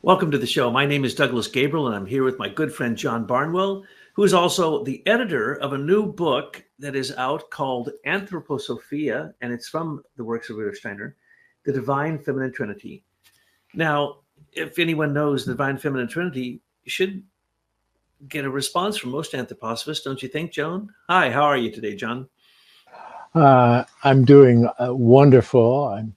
Welcome to the show. My name is Douglas Gabriel, and I'm here with my good friend John Barnwell, who is also the editor of a new book that is out called Anthroposophia, and it's from the works of Rudolf Steiner, The Divine Feminine Trinity. Now, if anyone knows the Divine Feminine Trinity, you should get a response from most anthroposophists, don't you think, Joan? Hi, how are you today, John? I'm doing wonderful. I'm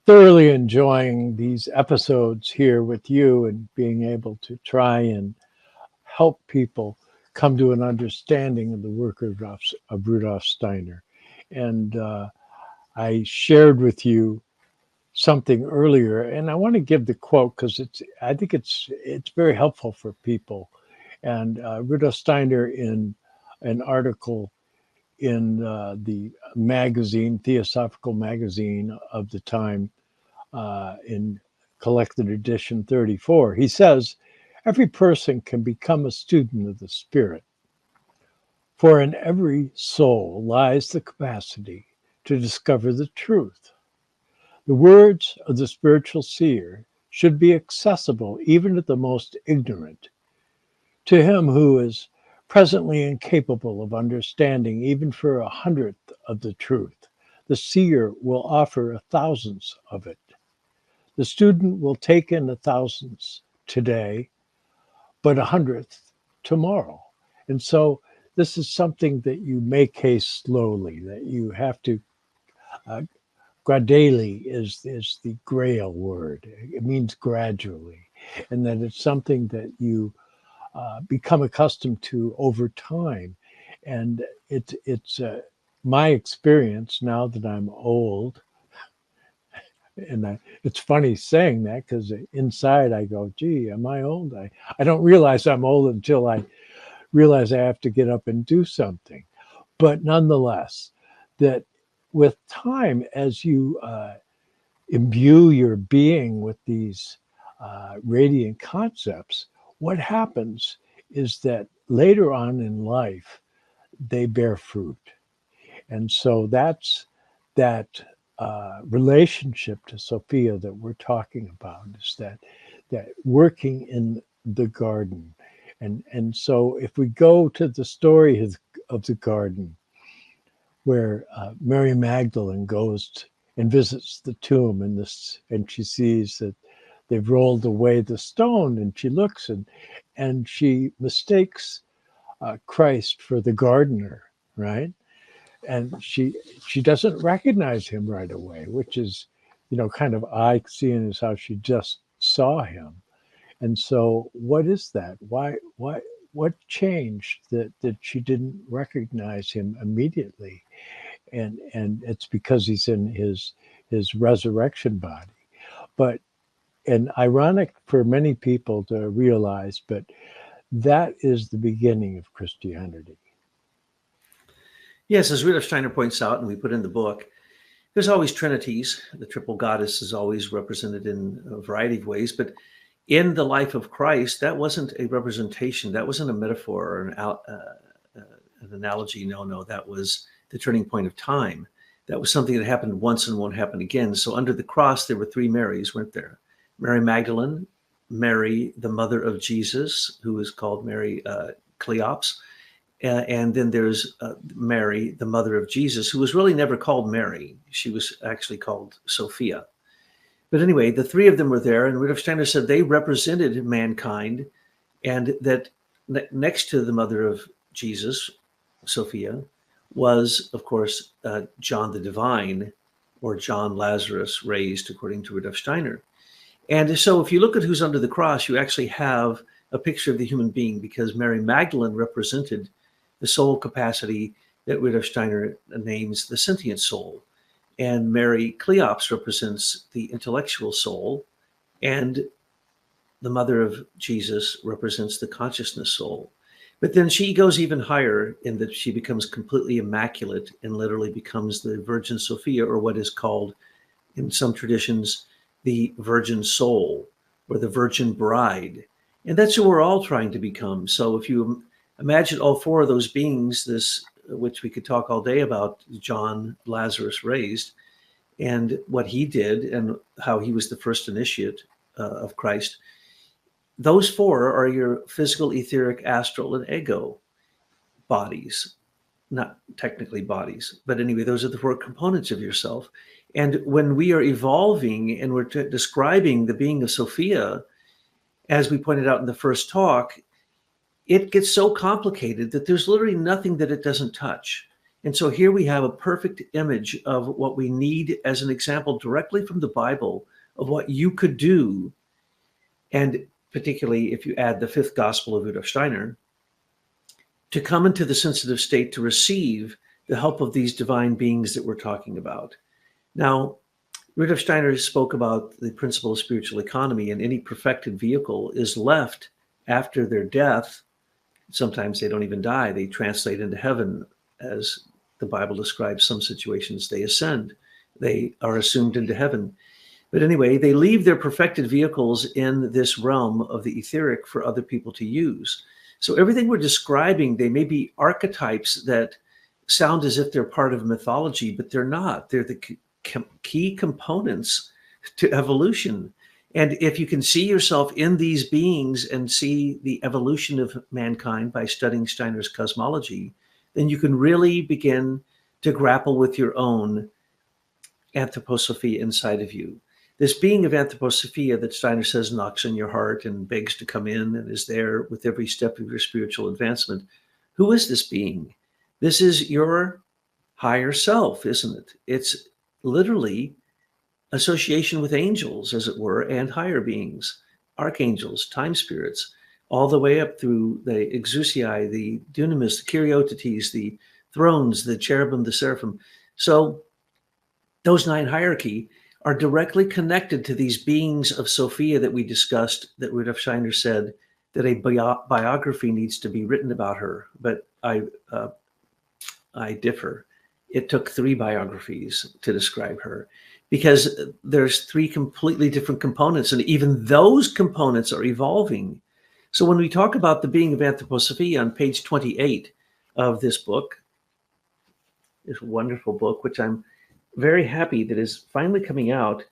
thoroughly enjoying these episodes here with you and being able to try and help people come to an understanding of the work of Rudolf Steiner. And I shared with you something earlier, and I want to give the quote because I think it's very helpful for people. And Rudolf Steiner, in an article in the magazine, Theosophical magazine of the time, in collected edition 34, he says, every person can become a student of the Spirit, for in every soul lies the capacity to discover the truth. The words of the spiritual seer should be accessible even to the most ignorant. To him who is presently incapable of understanding even for 100th of the truth, the seer will offer 1,000th of it. The student will take in 1,000th today, but 100th tomorrow. And so this is something that you make haste slowly, that you have to gradually is the Grail word. It means gradually, and that it's something that you become accustomed to over time. And it's my experience now that I'm old, and it's funny saying that because inside I go, gee, am I old? I don't realize I'm old until I realize I have to get up and do something. But nonetheless, that with time, as you imbue your being with these radiant concepts, what happens is that later on in life, they bear fruit. And so that's that relationship to Sophia that we're talking about, is that working in the garden. And so if we go to the story of the garden, where Mary Magdalene goes and visits the tomb, and she sees that they've rolled away the stone, and she looks and she mistakes Christ for the gardener, right? And she doesn't recognize him right away, which is, kind of eye seeing is how she just saw him. And so, what is that? What changed that she didn't recognize him immediately? And it's because he's in his resurrection body. But and ironic for many people to realize, but that is the beginning of Christianity. Yes, as Rudolf Steiner points out, and we put in the book, there's always trinities. The triple goddess is always represented in a variety of ways, but in the life of Christ, that wasn't a representation. That wasn't a metaphor or an analogy. No, that was the turning point of time. That was something that happened once and won't happen again. So under the cross, there were three Marys, weren't there? Mary Magdalene, Mary, the mother of Jesus, who is called Mary Cleops, and then there's Mary, the mother of Jesus, who was really never called Mary. She was actually called Sophia. But anyway, the three of them were there, and Rudolf Steiner said they represented mankind, and that next to the mother of Jesus, Sophia, was, of course, John the Divine, or John Lazarus, raised according to Rudolf Steiner. And so if you look at who's under the cross, you actually have a picture of the human being, because Mary Magdalene represented the soul capacity that Rudolf Steiner names the sentient soul. And Mary Cleops represents the intellectual soul, and the mother of Jesus represents the consciousness soul. But then she goes even higher in that she becomes completely immaculate and literally becomes the Virgin Sophia, or what is called in some traditions the Virgin Soul, or the Virgin Bride. And that's who we're all trying to become. So if you imagine all four of those beings, this, which we could talk all day about, John Lazarus raised, and what he did, and how he was the first initiate, of Christ. Those four are your physical, etheric, astral, and ego bodies. Not technically bodies, but anyway, those are the four components of yourself. And when we are evolving and we're describing the being of Sophia, as we pointed out in the first talk, it gets so complicated that there's literally nothing that it doesn't touch. And so here we have a perfect image of what we need as an example directly from the Bible of what you could do. And particularly if you add the fifth gospel of Rudolf Steiner, to come into the sensitive state to receive the help of these divine beings that we're talking about. Now, Rudolf Steiner spoke about the principle of spiritual economy, and any perfected vehicle is left after their death. Sometimes they don't even die. They translate into heaven, as the Bible describes some situations. They ascend. They are assumed into heaven. But anyway, they leave their perfected vehicles in this realm of the etheric for other people to use. So everything we're describing, they may be archetypes that sound as if they're part of mythology, but they're not. They're the key components to evolution. And if you can see yourself in these beings and see the evolution of mankind by studying Steiner's cosmology, then you can really begin to grapple with your own anthroposophy inside of you. This being of anthroposophia that Steiner says knocks on your heart and begs to come in and is there with every step of your spiritual advancement. Who is this being? This is your higher self, isn't it? It's literally association with angels, as it were, and higher beings, archangels, time spirits, all the way up through the exousiae, the dunamis, the kyriotutes, the thrones, the cherubim, the seraphim. So those nine hierarchy are directly connected to these beings of Sophia that we discussed, that Rudolf Steiner said that a biography needs to be written about her. But I differ. It took 3 biographies to describe her, because there's 3 completely different components, and even those components are evolving. So when we talk about the being of Anthroposophia on page 28 of this book, this wonderful book, which I'm very happy that is finally coming out,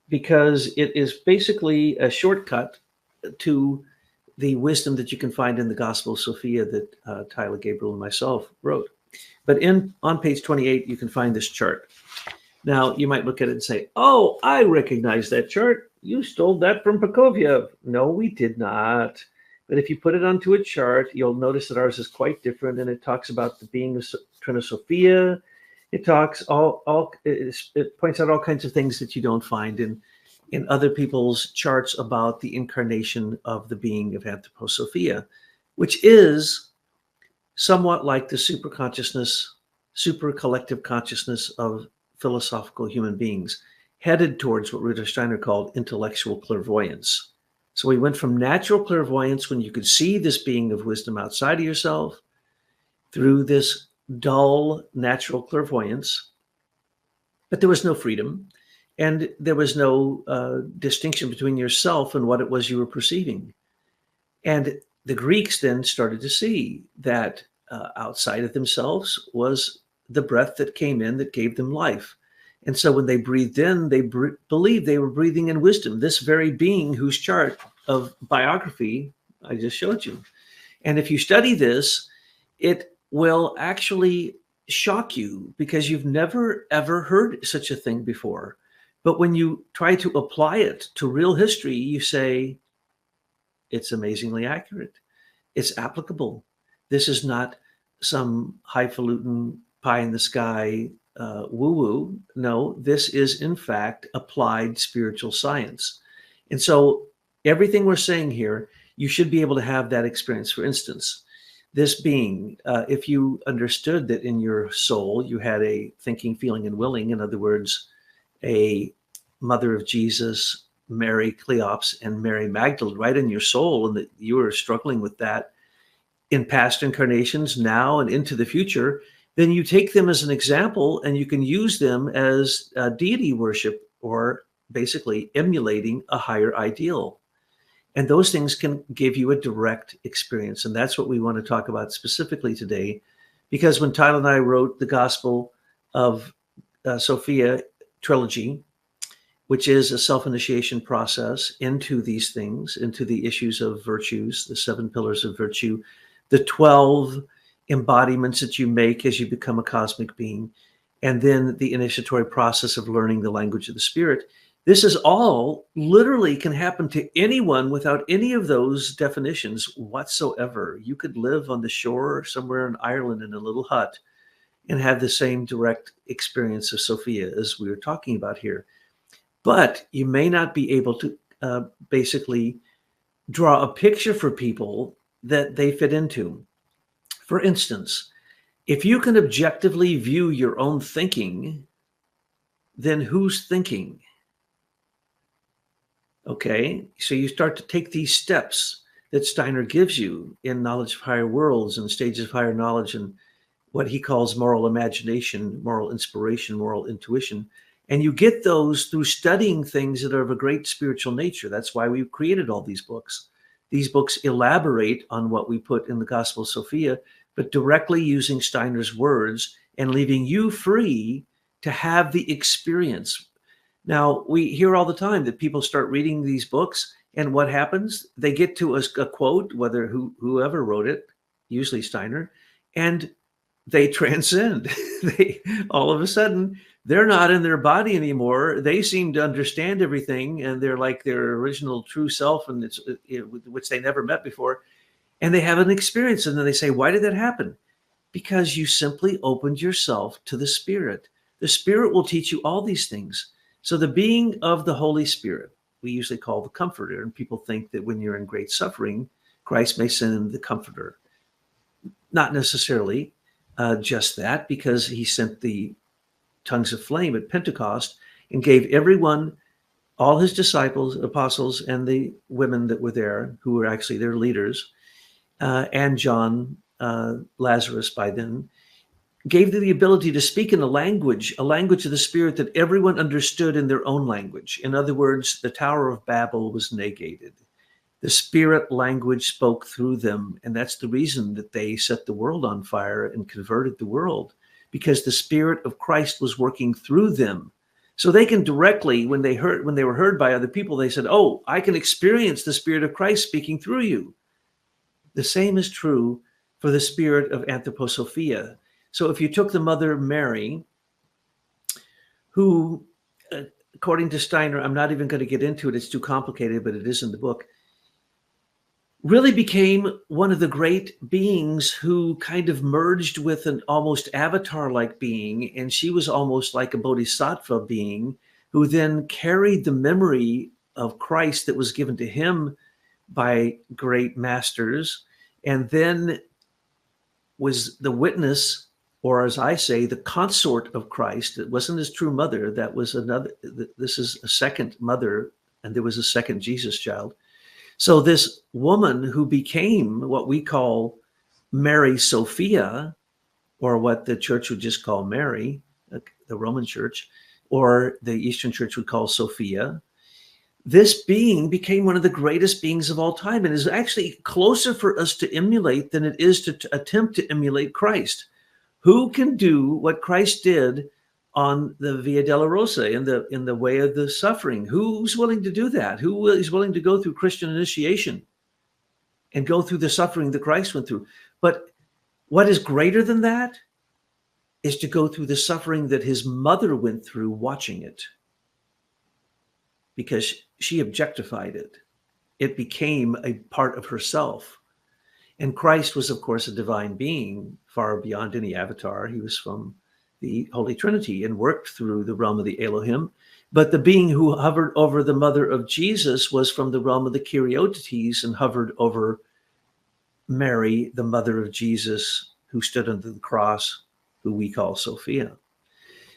because it is basically a shortcut to the wisdom that you can find in the Gospel of Sophia that Tyler, Gabriel, and myself wrote. But on page 28, you can find this chart. Now, you might look at it and say, oh, I recognize that chart. You stole that from Prokofiev. No, we did not. But if you put it onto a chart, you'll notice that ours is quite different, and it talks about the being of Trinosophia. It talks it points out all kinds of things that you don't find in other people's charts about the incarnation of the being of Anthroposophia, which is somewhat like the superconsciousness, super collective consciousness of philosophical human beings, headed towards what Rudolf Steiner called intellectual clairvoyance. So we went from natural clairvoyance, when you could see this being of wisdom outside of yourself, through this dull natural clairvoyance, but there was no freedom, and there was no distinction between yourself and what it was you were perceiving. And the Greeks then started to see that outside of themselves was the breath that came in that gave them life. And so when they breathed in, they believed they were breathing in wisdom, this very being whose chart of biography I just showed you. And if you study this, it will actually shock you, because you've never, ever heard such a thing before. But when you try to apply it to real history, you say, it's amazingly accurate. It's applicable. This is not some highfalutin pie in the sky woo-woo. No, this is in fact applied spiritual science. And so everything we're saying here, you should be able to have that experience. For instance, this being, if you understood that in your soul you had a thinking, feeling, and willing, in other words, a mother of Jesus, Mary Cleops, and Mary Magdalene right in your soul, and that you were struggling with that in past incarnations, now and into the future, then you take them as an example and you can use them as deity worship, or basically emulating a higher ideal. And those things can give you a direct experience. And that's what we want to talk about specifically today, because when Tyler and I wrote the Gospel of Sophia trilogy, which is a self-initiation process into these things, into the issues of virtues, the 7 pillars of virtue, the 12 embodiments that you make as you become a cosmic being, and then the initiatory process of learning the language of the spirit. This is all literally can happen to anyone without any of those definitions whatsoever. You could live on the shore somewhere in Ireland in a little hut and have the same direct experience of Sophia as we were talking about here. But you may not be able to basically draw a picture for people that they fit into. For instance, if you can objectively view your own thinking, then who's thinking? Okay, so you start to take these steps that Steiner gives you in Knowledge of Higher Worlds and Stages of Higher Knowledge and what he calls moral imagination, moral inspiration, moral intuition. And you get those through studying things that are of a great spiritual nature. That's why we've created all these books. These books elaborate on what we put in the Gospel of Sophia, but directly using Steiner's words and leaving you free to have the experience. Now, we hear all the time that people start reading these books, and what happens? They get to a quote, whether whoever wrote it, usually Steiner, and they transcend. They all of a sudden, they're not in their body anymore. They seem to understand everything, and they're like their original true self, and it's which they never met before. And they have an experience, and then they say, why did that happen? Because you simply opened yourself to the Spirit. The Spirit will teach you all these things. So the being of the Holy Spirit, we usually call the Comforter, and people think that when you're in great suffering, Christ may send the Comforter. Not necessarily just that, because he sent the tongues of flame at Pentecost and gave everyone, all his disciples, apostles, and the women that were there, who were actually their leaders, and John, Lazarus by then, gave them the ability to speak in a language of the Spirit that everyone understood in their own language. In other words, the Tower of Babel was negated. The Spirit language spoke through them, and that's the reason that they set the world on fire and converted the world, because the Spirit of Christ was working through them. So they can directly, when they were heard by other people, they said, oh, I can experience the Spirit of Christ speaking through you. The same is true for the spirit of Anthroposophia. So if you took the Mother Mary, who, according to Steiner, I'm not even going to get into it, it's too complicated, but it is in the book, really became one of the great beings who kind of merged with an almost avatar-like being, and she was almost like a bodhisattva being who then carried the memory of Christ that was given to him by great masters, and then was the witness, or as I say, the consort of Christ. It wasn't his true mother. That was another, this is a second mother, and there was a second Jesus child. So this woman who became what we call Mary Sophia, or what the church would just call Mary, the Roman church, or the Eastern church would call Sophia, this being became one of the greatest beings of all time, and is actually closer for us to emulate than it is to attempt to emulate Christ. Who can do what Christ did on the Via Dolorosa, in the way of the suffering? Who's willing to do that? Who is willing to go through Christian initiation and go through the suffering that Christ went through? But what is greater than that is to go through the suffering that his mother went through watching it, because she objectified it. It became a part of herself. And Christ was, of course, a divine being far beyond any avatar. He was from the Holy Trinity and worked through the realm of the Elohim. But the being who hovered over the mother of Jesus was from the realm of the Kyrieutetes and hovered over Mary, the mother of Jesus, who stood under the cross, who we call Sophia.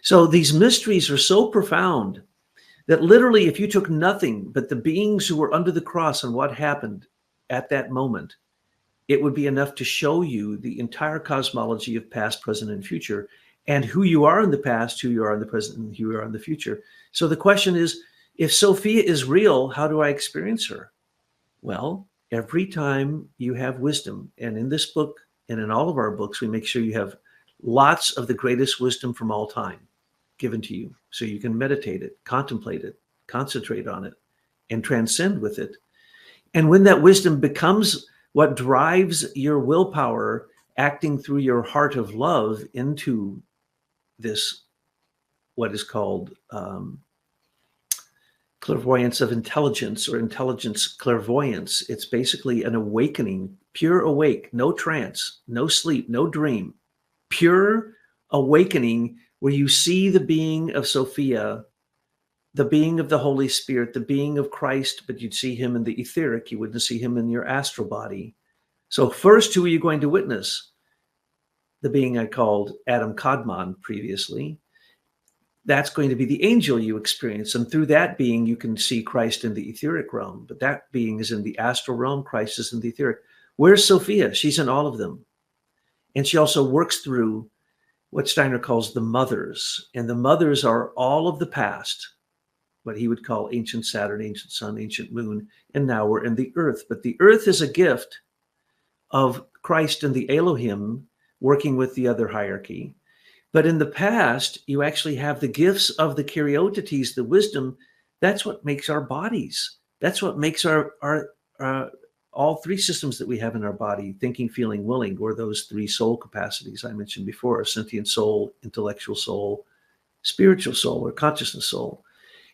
So these mysteries are so profound that literally, if you took nothing but the beings who were under the cross and what happened at that moment, it would be enough to show you the entire cosmology of past, present, and future, and who you are in the past, who you are in the present, and who you are in the future. So the question is, if Sophia is real, how do I experience her? Well, every time you have wisdom, and in this book and in all of our books, we make sure you have lots of the greatest wisdom from all time given to you, so you can meditate it, contemplate it, concentrate on it, and transcend with it. And when that wisdom becomes what drives your willpower, acting through your heart of love into this, what is called clairvoyance of intelligence, or intelligence clairvoyance. It's basically an awakening, pure awake, no trance, no sleep, no dream, pure awakening where you see the being of Sophia, the being of the Holy Spirit, the being of Christ, but you'd see him in the etheric. You wouldn't see him in your astral body. So first, who are you going to witness? The being I called Adam Kadmon previously. That's going to be the angel you experience. And through that being, you can see Christ in the etheric realm. But that being is in the astral realm. Christ is in the etheric. Where's Sophia? She's in all of them. And she also works through what Steiner calls the mothers. And the mothers are all of the past, what he would call ancient Saturn, ancient sun, ancient moon. And now we're in the earth. But the earth is a gift of Christ and the Elohim working with the other hierarchy. But in the past, you actually have the gifts of the Karyotetes, the wisdom. That's what makes our bodies. That's what makes our all three systems that we have in our body, thinking, feeling, willing, or those three soul capacities I mentioned before: sentient soul, intellectual soul, spiritual soul, or consciousness soul.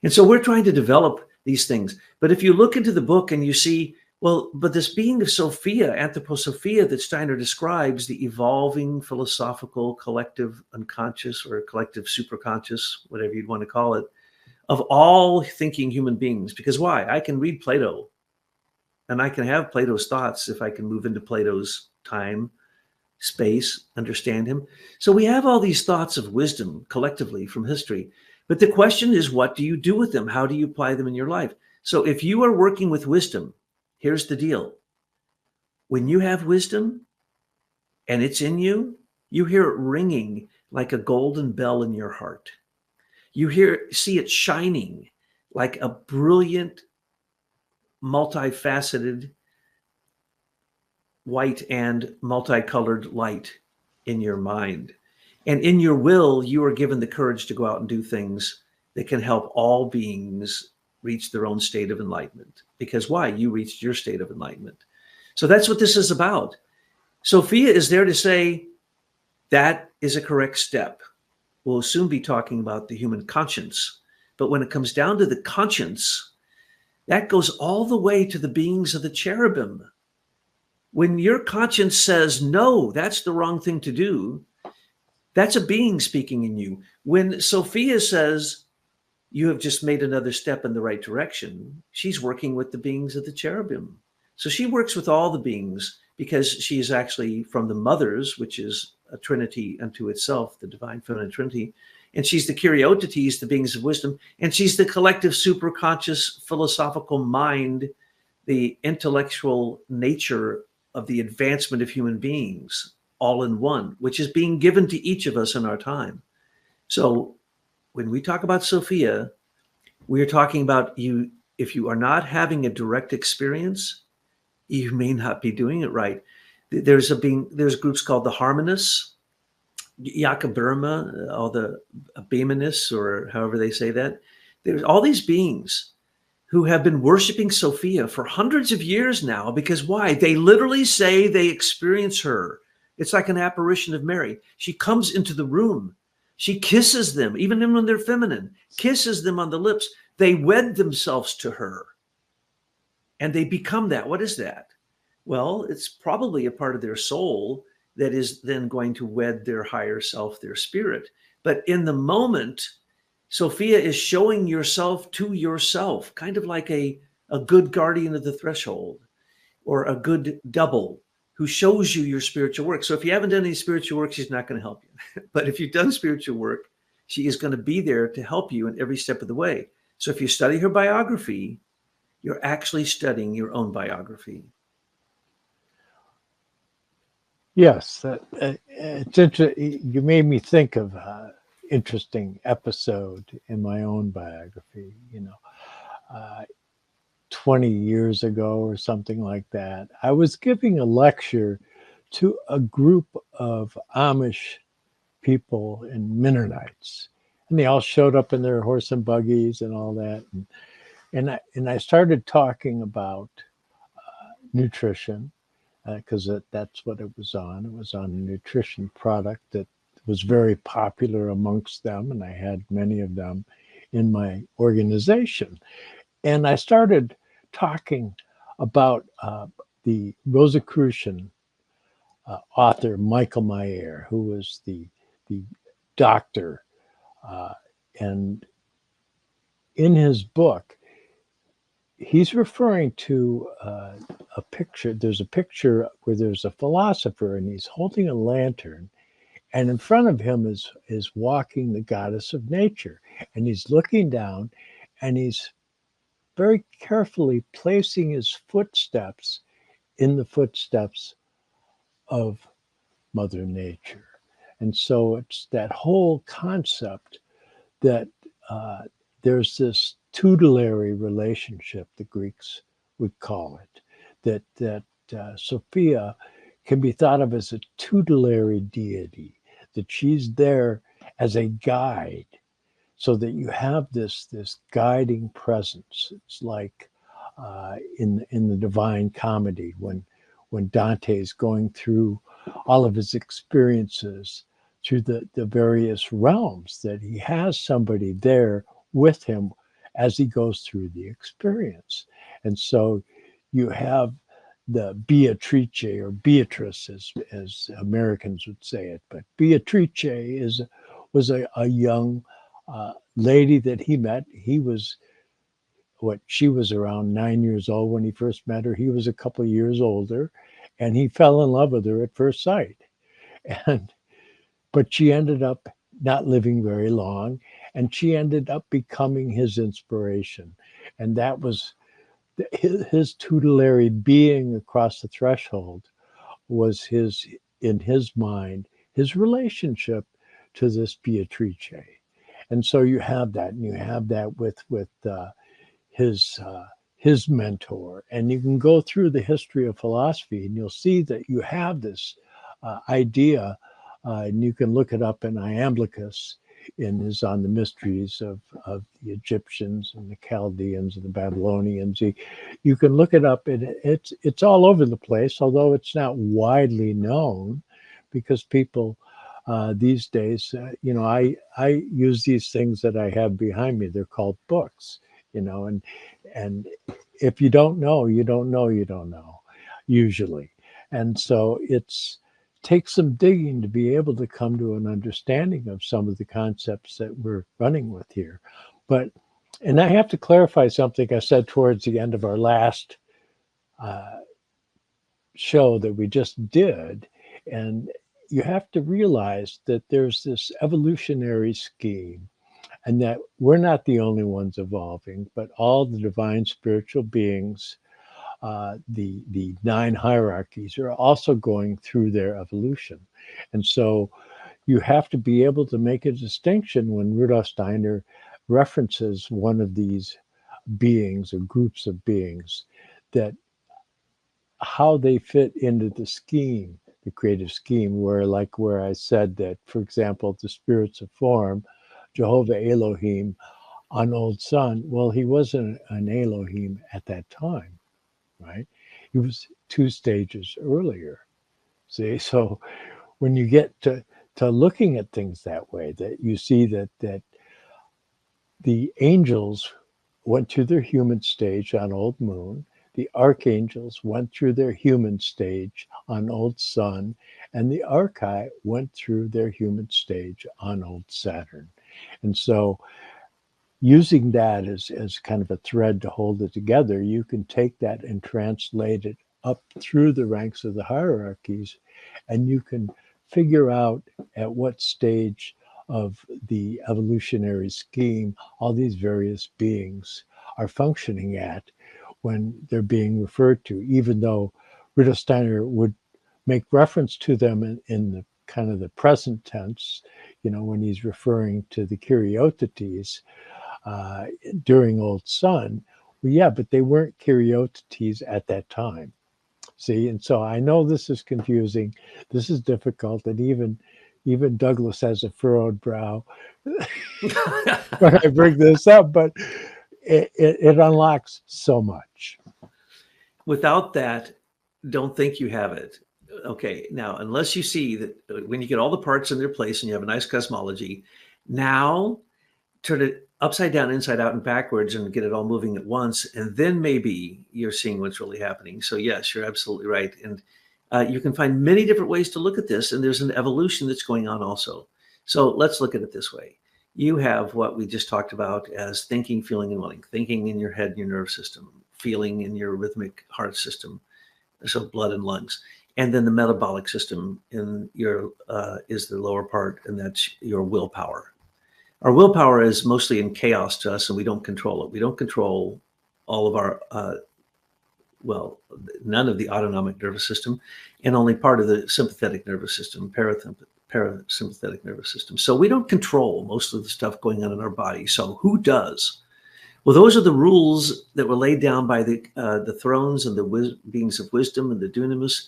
And so we're trying to develop these things. But if you look into the book and you see, well, but this being of Sophia, Anthroposophia, that Steiner describes, the evolving philosophical collective unconscious or collective superconscious, whatever you'd want to call it, of all thinking human beings. Because why? I can read Plato, and I can have Plato's thoughts if I can move into Plato's time, space, understand him. So we have all these thoughts of wisdom collectively from history. But the question is, what do you do with them? How do you apply them in your life? So if you are working with wisdom, here's the deal. When you have wisdom and it's in you, you hear it ringing like a golden bell in your heart. You see it shining like a brilliant, multifaceted, white and multicolored light in your mind. And in your will, you are given the courage to go out and do things that can help all beings reach their own state of enlightenment. Because why? You reached your state of enlightenment. So that's what this is about. Sophia is there to say that is a correct step. We'll soon be talking about the human conscience. But when it comes down to the conscience, that goes all the way to the beings of the cherubim. When your conscience says, no, that's the wrong thing to do, that's a being speaking in you. When Sophia says, you have just made another step in the right direction, she's working with the beings of the cherubim. So she works with all the beings because she is actually from the mothers, which is a trinity unto itself, the divine feminine trinity. And she's the Karyotetes, the beings of wisdom. And she's the collective superconscious philosophical mind, the intellectual nature of the advancement of human beings, all in one, which is being given to each of us in our time. So when we talk about Sophia, we are talking about you. If you are not having a direct experience, you may not be doing it right. There's groups called the Harmonists, Jakob Burma, all the Behmanists, or however they say that. There's all these beings who have been worshiping Sophia for hundreds of years now. Because why? They literally say they experience her. It's like an apparition of Mary. She comes into the room. She kisses them, even when they're feminine, kisses them on the lips. They wed themselves to her. And they become that. What is that? Well, it's probably a part of their soul that is then going to wed their higher self, their spirit. But in the moment, Sophia is showing yourself to yourself, kind of like a good guardian of the threshold, or a good double who shows you your spiritual work. So if you haven't done any spiritual work, she's not going to help you. But if you've done spiritual work, she is going to be there to help you in every step of the way. So if you study her biography, you're actually studying your own biography. Yes, it's interesting. You made me think of an interesting episode in my own biography. 20 years ago or something like that, I was giving a lecture to a group of Amish people and Mennonites. And they all showed up in their horse and buggies and all that. And I started talking about nutrition because that's what it was on. It was on a nutrition product that was very popular amongst them, and I had many of them in my organization. And I started talking about the Rosicrucian author Michael Mayer, who was the doctor, uh, and in his book, he's referring to a picture. There's a picture where there's a philosopher, and he's holding a lantern, and in front of him is walking the goddess of nature, and he's looking down, and he's very carefully placing his footsteps in the footsteps of Mother Nature. And so it's that whole concept that there's this tutelary relationship, the Greeks would call it, that Sophia can be thought of as a tutelary deity, that she's there as a guide, so that you have this guiding presence. It's like in the Divine Comedy when Dante is going through all of his experiences through the various realms, that he has somebody there with him as he goes through the experience. And so you have the Beatrice, or Beatrice as Americans would say it, but Beatrice was a young lady that he met. He was she was around 9 years old when he first met her. He was a couple of years older, and he fell in love with her at first sight. And but she ended up not living very long, and she ended up becoming his inspiration. And that was his tutelary being across the threshold was in his mind, his relationship to this Beatrice. And so you have that, and you have that with his mentor, and you can go through the history of philosophy, and you'll see that you have this idea, and you can look it up in Iamblichus, is on the mysteries of the Egyptians and the Chaldeans and the Babylonians. You can look it up, and it's all over the place, although it's not widely known, because people these days, I use these things that I have behind me. They're called books, and if you don't know, you don't know, you don't know, usually. And so takes some digging to be able to come to an understanding of some of the concepts that we're running with here. And I have to clarify something I said towards the end of our last show that we just did. And you have to realize that there's this evolutionary scheme, and that we're not the only ones evolving, but all the divine spiritual beings, the 9 hierarchies, are also going through their evolution. And so you have to be able to make a distinction when Rudolf Steiner references one of these beings or groups of beings, that how they fit into the scheme, the creative scheme, where I said that, for example, the spirits of form, Jehovah Elohim on Old Sun, well, he wasn't an Elohim at that time, right? He was 2 stages earlier. See, so when you get to looking at things that way, that you see that the angels went through their human stage on Old Moon, the archangels went through their human stage on Old Sun, and the archai went through their human stage on Old Saturn. And so using that as kind of a thread to hold it together, you can take that and translate it up through the ranks of the hierarchies, and you can figure out at what stage of the evolutionary scheme all these various beings are functioning at when they're being referred to, even though Rudolf Steiner would make reference to them in the kind of the present tense, when he's referring to the Kyrieutetes during Old Sun. Well, yeah, but they weren't Kyrieutetes at that time. See, and so I know this is confusing. This is difficult, and even Even Douglas has a furrowed brow when I bring this up, but it unlocks so much. Without that, don't think you have it. Okay, now, unless you see that when you get all the parts in their place and you have a nice cosmology, now turn it upside down, inside out, and backwards and get it all moving at once. And then maybe you're seeing what's really happening. So, yes, you're absolutely right. And you can find many different ways to look at this. And there's an evolution that's going on also. So let's look at it this way. You have what we just talked about as thinking, feeling, and willing. Thinking in your head and your nerve system, feeling in your rhythmic heart system, so blood and lungs. And then the metabolic system in your is the lower part, and that's your willpower. Our willpower is mostly in chaos to us, and we don't control it. We don't control all of our, none of the autonomic nervous system, and only part of the sympathetic nervous system, parasympathetic nervous system. So we don't control most of the stuff going on in our body. So who does? Well, those are the rules that were laid down by the thrones and the beings of wisdom and the dunamis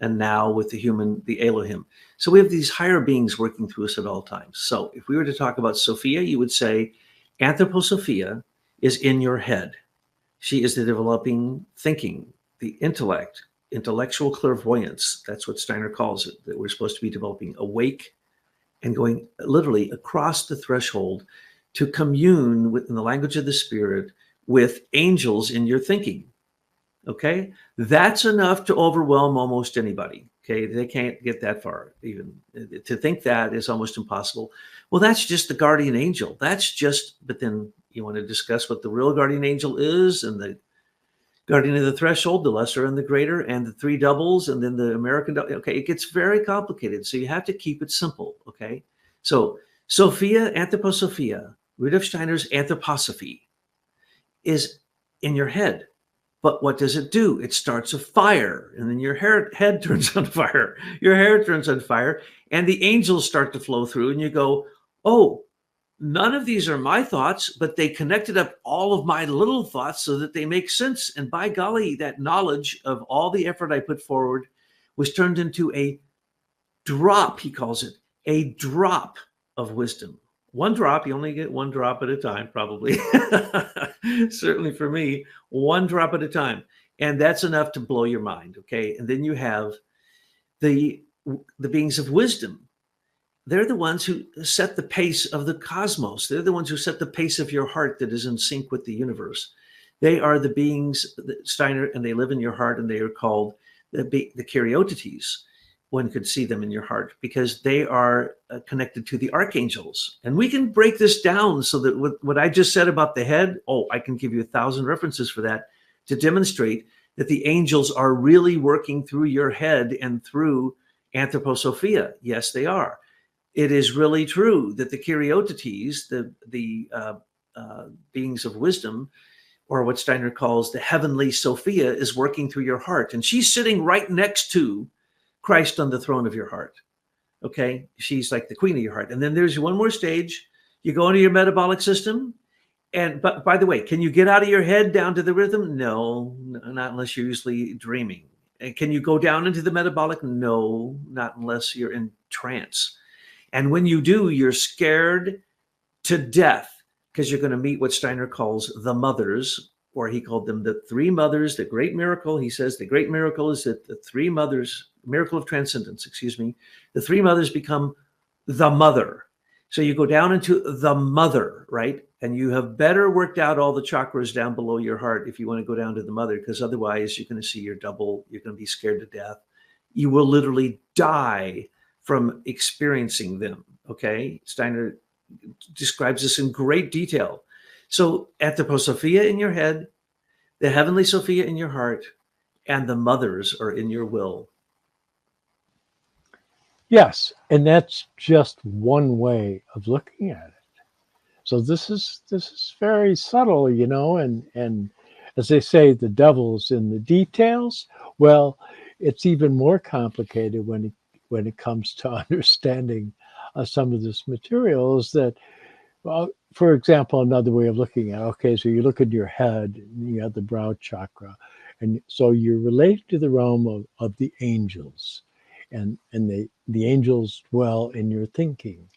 and now with the human, the Elohim. So we have these higher beings working through us at all times. So if we were to talk about Sophia, you would say Anthroposophia is in your head. She is the developing thinking, the intellect, intellectual clairvoyance. That's what Steiner calls it, that we're supposed to be developing awake and going literally across the threshold to commune in the language of the spirit with angels in your thinking. Okay, that's enough to overwhelm almost anybody. Okay, they can't get that far. Even to think that is almost impossible. Well, that's just the guardian angel. That's just, but then you want to discuss what the real guardian angel is, and the guardian of the threshold, the lesser and the greater, and the three doubles, and then the American. Okay, it gets very complicated. So you have to keep it simple. Okay, so Sophia, Anthroposophia, Rudolf Steiner's anthroposophy is in your head. But what does it do? It starts a fire, and then your head turns on fire. Your hair turns on fire, and the angels start to flow through, and you go, oh, none of these are my thoughts, but they connected up all of my little thoughts so that they make sense. And by golly, that knowledge of all the effort I put forward was turned into a drop, he calls it, a drop of wisdom. One drop, you only get one drop at a time, probably. Certainly for me, one drop at a time. And that's enough to blow your mind, okay? And then you have the beings of wisdom. They're the ones who set the pace of the cosmos. They're the ones who set the pace of your heart that is in sync with the universe. They are the beings, Steiner, and they live in your heart, and they are called the karyotetes. One could see them in your heart because they are connected to the archangels. And we can break this down so that what I just said about the head, I can give you 1,000 references for that to demonstrate that the angels are really working through your head and through Anthroposophia. Yes, they are. It is really true that the karyotetes, the beings of wisdom, or what Steiner calls the heavenly Sophia, is working through your heart. And she's sitting right next to Christ on the throne of your heart. Okay, she's like the queen of your heart. And then there's one more stage. You go into your metabolic system. But by the way, can you get out of your head down to the rhythm? No, not unless you're usually dreaming. And can you go down into the metabolic? No, not unless you're in trance. And when you do, you're scared to death because you're going to meet what Steiner calls the mothers, or he called them the three mothers, the great miracle. He says the great miracle is that the three mothers, miracle of transcendence, the three mothers become the mother. So you go down into the mother, right? And you have better worked out all the chakras down below your heart if you want to go down to the mother, because otherwise you're going to see your double, you're going to be scared to death. You will literally die from experiencing them, okay? Steiner describes this in great detail. So Anthroposophia in your head, the heavenly Sophia in your heart, and the mothers are in your will. Yes, and that's just one way of looking at it. So this is very subtle, and as they say, the devil's in the details. Well, it's even more complicated when it comes to understanding some of this material. Is that, well, for example, another way of looking at it, okay, so you look at your head, and you have the brow chakra, and so you're related to the realm of the angels. and the angels dwell in your thinking.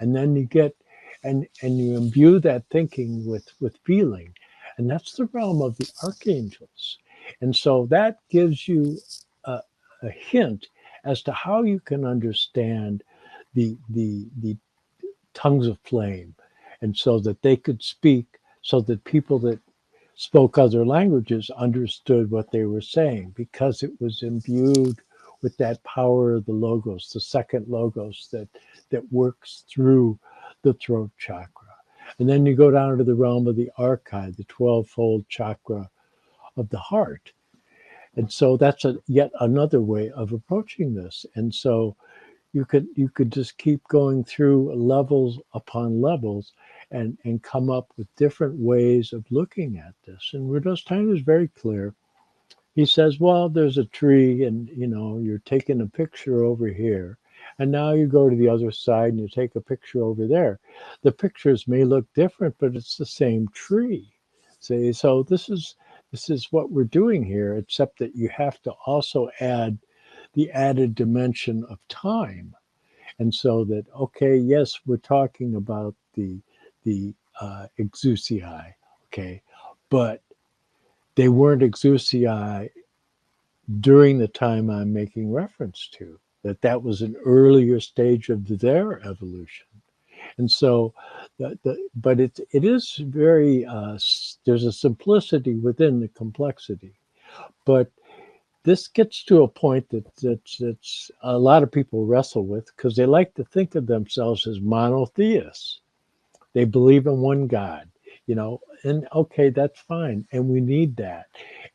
And then you get and you imbue that thinking with feeling, and that's the realm of the archangels. And so that gives you a, a hint as to how you can understand the tongues of flame, and so that they could speak, so that people that spoke other languages understood what they were saying, because it was imbued with that power of the logos, the second logos that works through the throat chakra. And then you go down to the realm of the archive, the 12-fold chakra of the heart. And so that's yet another way of approaching this. And so you could just keep going through levels upon levels and come up with different ways of looking at this. And Rudolf Steiner is very clear. He says, well, there's a tree and, you're taking a picture over here. And now you go to the other side and you take a picture over there. The pictures may look different, but it's the same tree. See, so this is what we're doing here, except that you have to also add the added dimension of time. And so that, okay, yes, we're talking about the exousiae, okay, but they weren't exousiae during the time I'm making reference to, that was an earlier stage of their evolution. And so, but it is very, there's a simplicity within the complexity. But this gets to a point that's a lot of people wrestle with, because they like to think of themselves as monotheists. They believe in one God, and okay, that's fine. And we need that.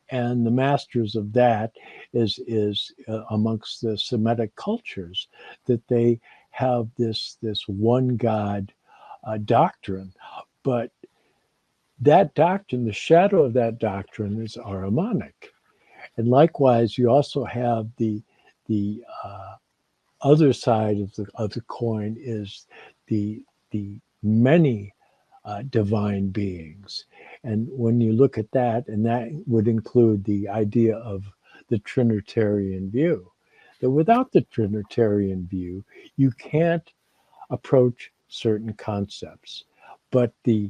And the masters of that is amongst the Semitic cultures, that they have this one God doctrine. But that doctrine, the shadow of that doctrine, is Ahrimanic. And likewise, you also have the other side of the coin, is the many divine beings. And when you look at that, and that would include the idea of the Trinitarian view, that without the Trinitarian view, you can't approach certain concepts. But the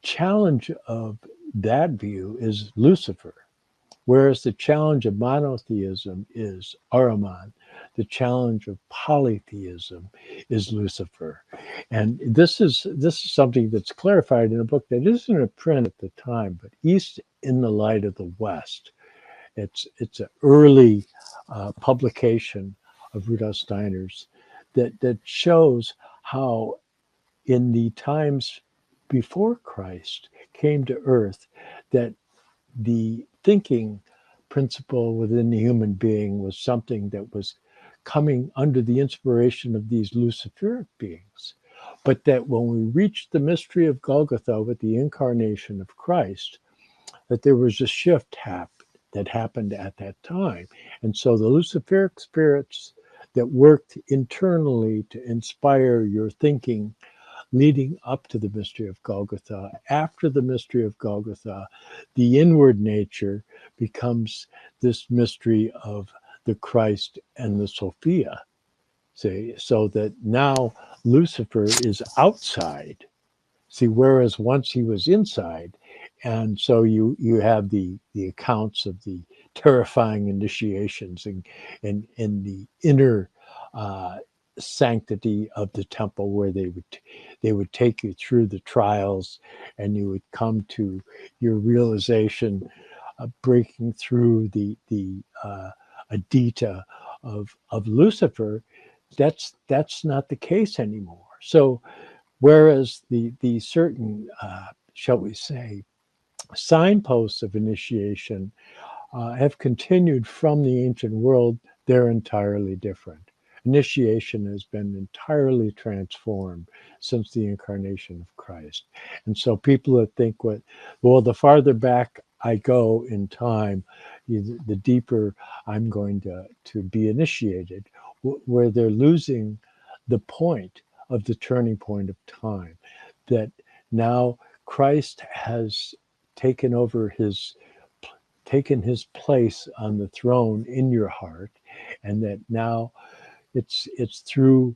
challenge of that view is Lucifer. Whereas the challenge of monotheism is Ahriman, the challenge of polytheism is Lucifer. And this is something that's clarified in a book that isn't a print at the time, but East in the Light of the West. It's an early publication of Rudolf Steiner's that shows how in the times before Christ came to earth, that the thinking principle within the human being was something that was coming under the inspiration of these Luciferic beings. But that when we reached the mystery of Golgotha with the incarnation of Christ, that there was a shift that happened at that time. And so the Luciferic spirits that worked internally to inspire your thinking leading up to the mystery of Golgotha. After the mystery of Golgotha, the inward nature becomes this mystery of the Christ and the Sophia. See, so that now Lucifer is outside. See, whereas once he was inside. And so you have the accounts of the terrifying initiations and the inner sanctity of the temple, where they would take you through the trials, and you would come to your realization of breaking through the adita of Lucifer. That's not the case anymore. So whereas the certain shall we say signposts of initiation have continued from the ancient world, they're entirely different. Initiation has been entirely transformed since the incarnation of Christ. And so people that think, well, the farther back I go in time, the deeper I'm going to be initiated, where they're losing the point of the turning point of time, that now Christ has taken his place on the throne in your heart, and that now it's through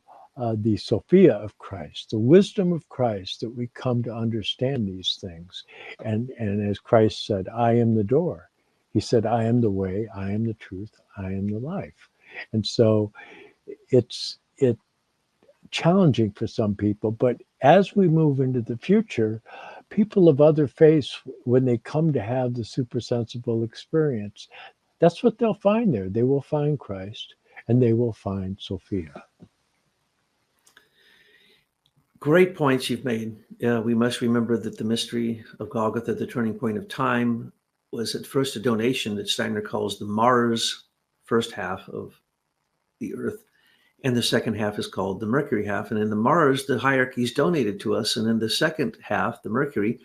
the Sophia of Christ, the wisdom of Christ, that we come to understand these things. And as Christ said, I am the door. He said, I am the way, I am the truth, I am the life. And so it's challenging for some people, but as we move into the future, people of other faiths, when they come to have the supersensible experience, that's what they'll find there. They will find Christ and they will find Sophia. Great points you've made. We must remember that the mystery of Golgotha, the turning point of time, was at first a donation that Steiner calls the Mars first half of the Earth, and the second half is called the Mercury half. And in the Mars, the hierarchy is donated to us, and in the second half, the Mercury,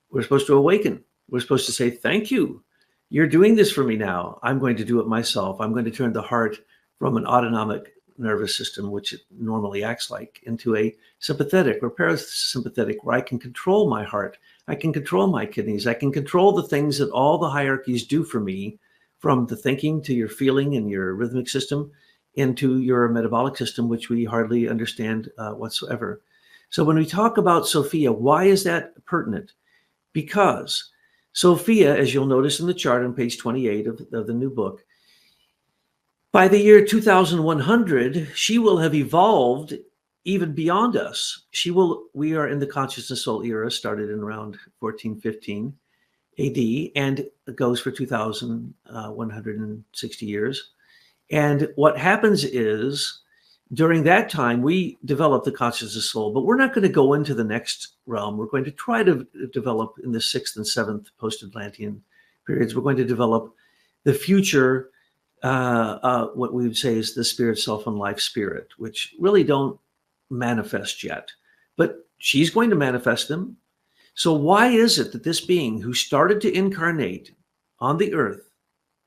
we're supposed to awaken. We're supposed to say, thank you. You're doing this for me now. I'm going to do it myself. I'm going to turn the heart from an autonomic nervous system, which it normally acts like, into a sympathetic or parasympathetic, where I can control my heart, I can control my kidneys, I can control the things that all the hierarchies do for me, from the thinking to your feeling and your rhythmic system into your metabolic system, which we hardly understand whatsoever. So when we talk about Sophia, why is that pertinent? Because Sophia, as you'll notice in the chart on page 28 of the new book, by the year 2100, she will have evolved even beyond us. We are in the consciousness soul era, started in around 1415 AD, and it goes for 2160 years. And what happens is, during that time, we develop the consciousness soul, but we're not going to go into the next realm. We're going to try to develop in the 6th and 7th post-Atlantean periods. We're going to develop the future, what we would say is the spirit self and life spirit, which really don't manifest yet, but she's going to manifest them. So why is it that this being who started to incarnate on the earth,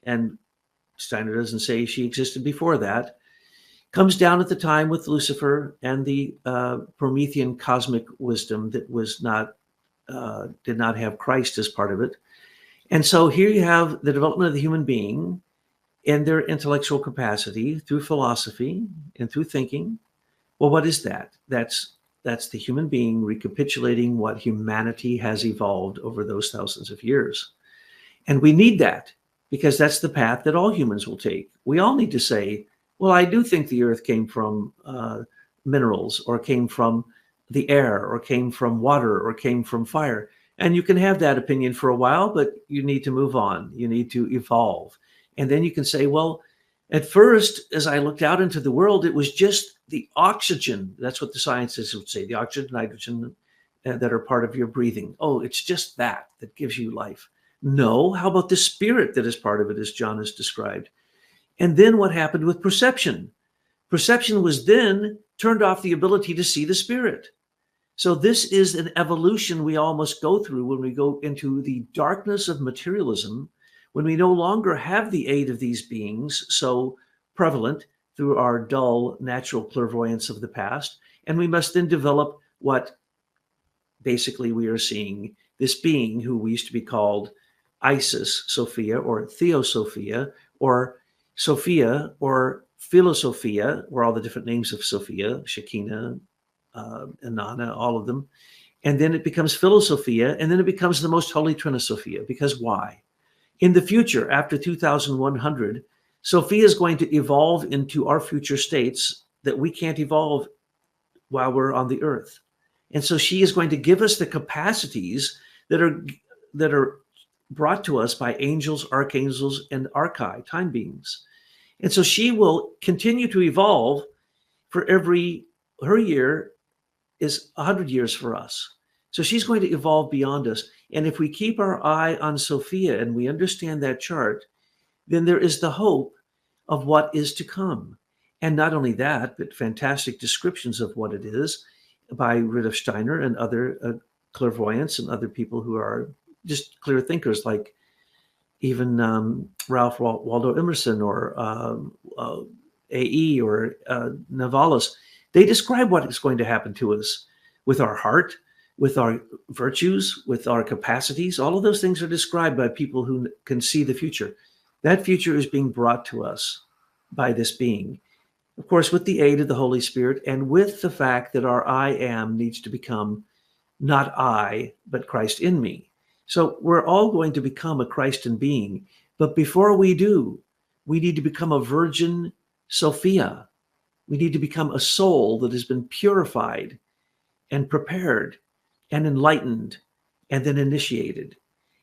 and Steiner doesn't say she existed before that, comes down at the time with Lucifer and the Promethean cosmic wisdom that was not, did not have Christ as part of it. And so here you have the development of the human being and their intellectual capacity through philosophy and through thinking. Well, what is that? That's the human being recapitulating what humanity has evolved over those thousands of years. And we need that, because that's the path that all humans will take. We all need to say, well, I do think the earth came from minerals, or came from the air, or came from water, or came from fire. And you can have that opinion for a while, but you need to move on. You need to evolve. And then you can say, well, at first, as I looked out into the world, it was just the oxygen. That's what the scientists would say, the oxygen, nitrogen that are part of your breathing. Oh, it's just that gives you life. No, how about the spirit that is part of it, as John has described? And then what happened with perception? Perception was then turned off the ability to see the spirit. So this is an evolution we all must go through when we go into the darkness of materialism, when we no longer have the aid of these beings so prevalent through our dull natural clairvoyance of the past. And we must then develop what basically we are seeing, this being who we used to be called Isis Sophia, or Theosophia, or Sophia, or Philosophia, or all the different names of Sophia, Shekinah, Inanna, all of them. And then it becomes Philosophia, and then it becomes the most holy Trinosophia. Because why? In the future, after 2100, Sophia is going to evolve into our future states that we can't evolve while we're on the earth. And so she is going to give us the capacities that are brought to us by angels, archangels, and archai, time beings. And so she will continue to evolve for her year is 100 years for us. So she's going to evolve beyond us. And if we keep our eye on Sophia and we understand that chart, then there is the hope of what is to come. And not only that, but fantastic descriptions of what it is by Rudolf Steiner and other clairvoyants and other people who are just clear thinkers, like even Ralph Waldo Emerson, or A.E. or Novalis. They describe what is going to happen to us with our heart, with our virtues, with our capacities. All of those things are described by people who can see the future. That future is being brought to us by this being. Of course, with the aid of the Holy Spirit and with the fact that our I am needs to become not I, but Christ in me. So we're all going to become a Christ in being. But before we do, we need to become a Virgin Sophia. We need to become a soul that has been purified and prepared and enlightened and then initiated.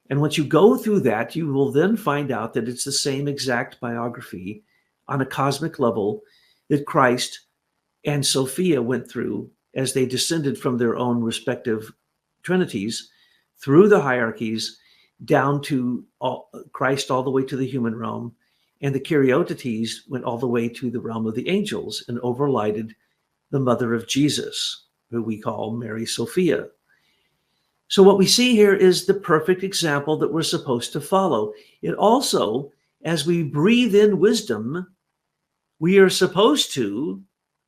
And once you go through that, you will then find out that it's the same exact biography on a cosmic level that Christ and Sophia went through as they descended from their own respective trinities through the hierarchies down to Christ all the way to the human realm. And the Karyotetes went all the way to the realm of the angels and overlighted the mother of Jesus, who we call Mary Sophia. So what we see here is the perfect example that we're supposed to follow. It also, as we breathe in wisdom, we are supposed to,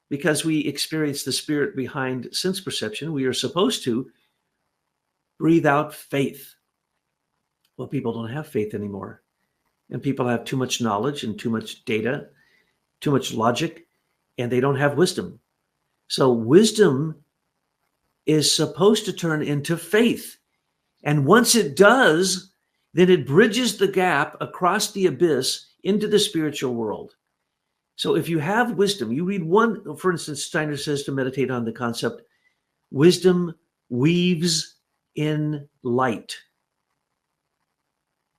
because we experience the spirit behind sense perception, we are supposed to breathe out faith. Well, people don't have faith anymore. And people have too much knowledge and too much data, too much logic, and they don't have wisdom. So wisdom is supposed to turn into faith. And once it does, then it bridges the gap across the abyss into the spiritual world. So if you have wisdom, you read one, for instance, Steiner says to meditate on the concept, wisdom weaves in light.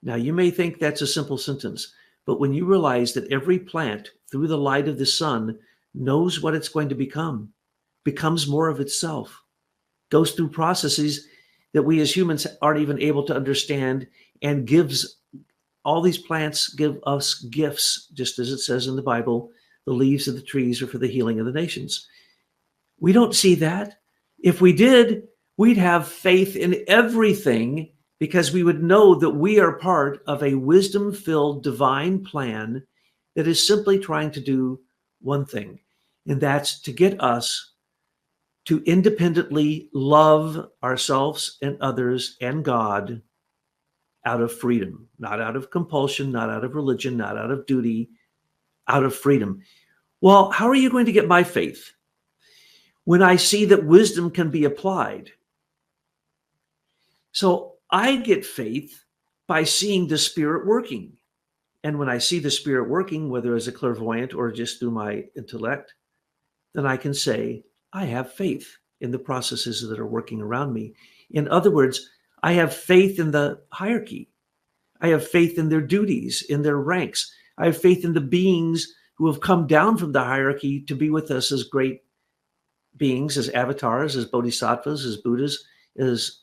Now, you may think that's a simple sentence, but when you realize that every plant, through the light of the sun, knows what it's going to become, becomes more of itself, goes through processes that we as humans aren't even able to understand, and gives all these plants give us gifts, just as it says in the Bible, the leaves of the trees are for the healing of the nations. We don't see that. If we did, we'd have faith in everything, because we would know that we are part of a wisdom-filled divine plan that is simply trying to do one thing, and that's to get us to independently love ourselves and others and God out of freedom, not out of compulsion, not out of religion, not out of duty, out of freedom. Well, how are you going to get my faith? When I see that wisdom can be applied. So I get faith by seeing the Spirit working. And when I see the Spirit working, whether as a clairvoyant or just through my intellect, then I can say, I have faith in the processes that are working around me. In other words, I have faith in the hierarchy. I have faith in their duties, in their ranks. I have faith in the beings who have come down from the hierarchy to be with us as great beings, as avatars, as bodhisattvas, as Buddhas, as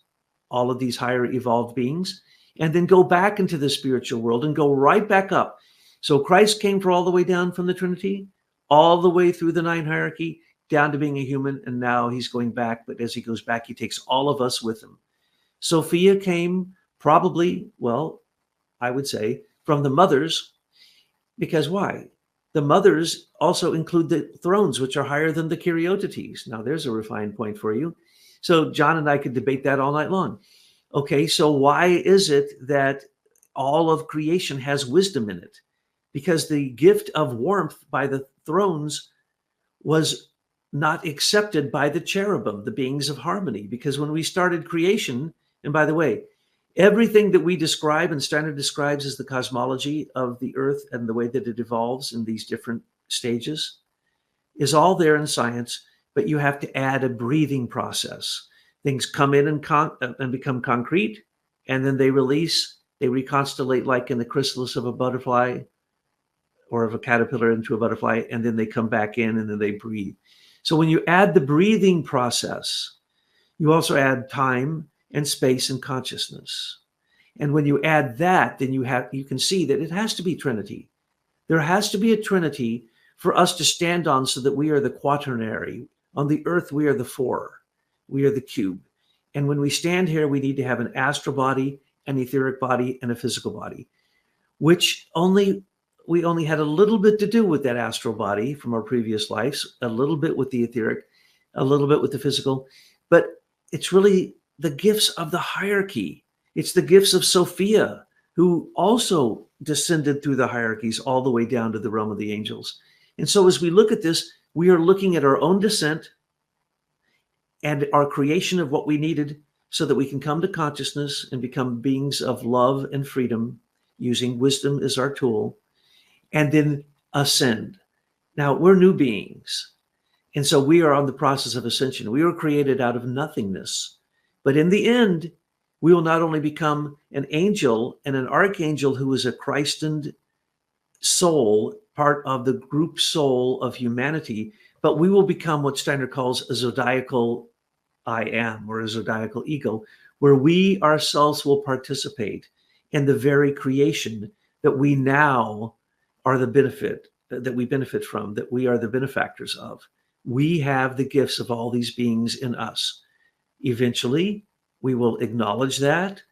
all of these higher evolved beings, and then go back into the spiritual world and go right back up. So Christ came for all the way down from the Trinity, all the way through the 9 hierarchy, down to being a human, and now he's going back. But as he goes back, he takes all of us with him. Sophia came probably, well, I would say, from the mothers, because why? The mothers also include the thrones, which are higher than the Karyotetes. Now, there's a refined point for you. So John and I could debate that all night long. Okay, so why is it that all of creation has wisdom in it? Because the gift of warmth by the thrones was not accepted by the cherubim, the beings of harmony. Because when we started creation, and by the way, everything that we describe and Steiner describes as the cosmology of the earth and the way that it evolves in these different stages is all there in science, but you have to add a breathing process. Things come in and become concrete, and then they release, they reconstellate like in the chrysalis of a butterfly or of a caterpillar into a butterfly, and then they come back in and then they breathe. So when you add the breathing process, you also add time and space and consciousness. And when you add that, then you can see that it has to be Trinity. There has to be a Trinity for us to stand on, so that we are the quaternary. On the earth, we are the 4. We are the cube. And when we stand here, we need to have an astral body, an etheric body, and a physical body, which we only had a little bit to do with that astral body from our previous lives, a little bit with the etheric, a little bit with the physical, but it's really the gifts of the hierarchy. It's the gifts of Sophia, who also descended through the hierarchies all the way down to the realm of the angels. And so as we look at this, we are looking at our own descent and our creation of what we needed so that we can come to consciousness and become beings of love and freedom, using wisdom as our tool, and then ascend. Now, we're new beings. And so we are on the process of ascension. We were created out of nothingness. But in the end, we will not only become an angel and an archangel who is a Christened soul, part of the group soul of humanity, but we will become what Steiner calls a zodiacal I am, or a zodiacal ego, where we ourselves will participate in the very creation that we now are the benefit, that we benefit from, that we are the benefactors of. We have the gifts of all these beings in us. Eventually, we will acknowledge that,